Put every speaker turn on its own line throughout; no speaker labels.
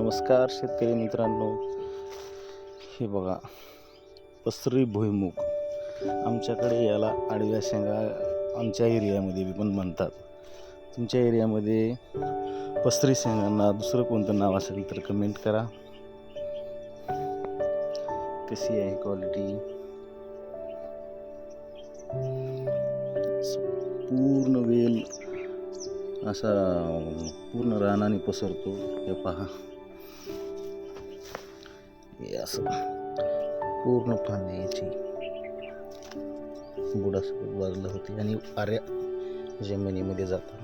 नमस्कार शेतकरी मित्रांनो, हे बघा पसरी भुईमुग. आमच्याकडे याला आडव्या शेंगा आमच्या एरियामध्ये पण म्हणतात. तुमच्या एरियामध्ये पसरी शेंगांना दुसरं कोणतं नाव असेल तर कमेंट करा. कशी आहे क्वालिटी? पूर्ण वेल असा पूर्ण रानाने पसरतो. हे पहा, हे असं पूर्ण फांदी याची बुडासकट बाजूला होती आणि आऱ्या जमिनीमध्ये जातात.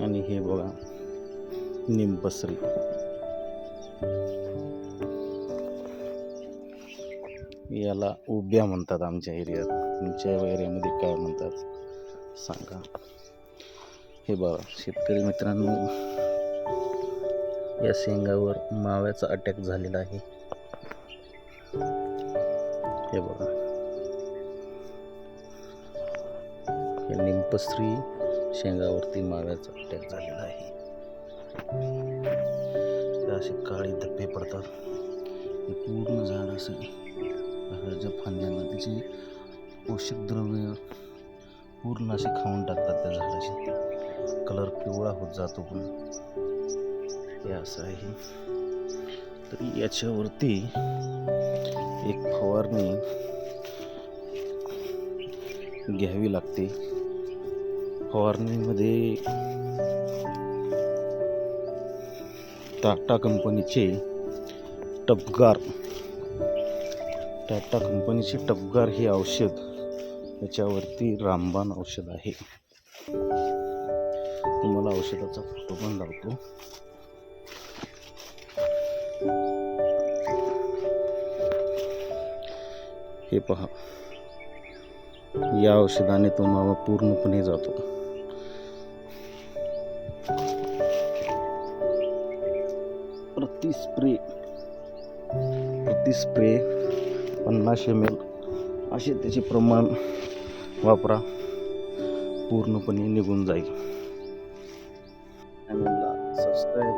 आणि हे बघा निंबसरी. याला उभ्या म्हणतात आमच्या एरियात. तुमच्या एरियामध्ये काय म्हणतात सांगा. हे बघा शेतकरी मित्रांनो, या शेंगावर माव्याचा अटॅक झालेला आहे. हे बघा, या निंबसरी शेंगावरती माव्याचा अटॅक झालेला आहे. असे काळे धब्बे पडतात. पूर्ण झाड असे झाडाच्या फांद्यांना त्याची पोषक द्रव्य पूर्ण असे खाऊन टाकतात. त्या झाडाचे कलर पिवळा होत जातो. पण हे असं आहे. तरी याच्यावरती एक फवारणी घ्यावी लागते. फवारणीमध्ये टाटा कंपनीचे टपगार हे औषध, याच्यावरती रामबाण औषध आहे. तुम्हाला औषधाचा फोटो पण लावतो. हे पहा, या औषधाने तो मावा पूर्णपणे जातो. प्रति स्प्रे 50 ml असे त्याचे प्रमाण वापरा, पूर्णपणे निघून जाईल. चॅनलला सबस्क्राईब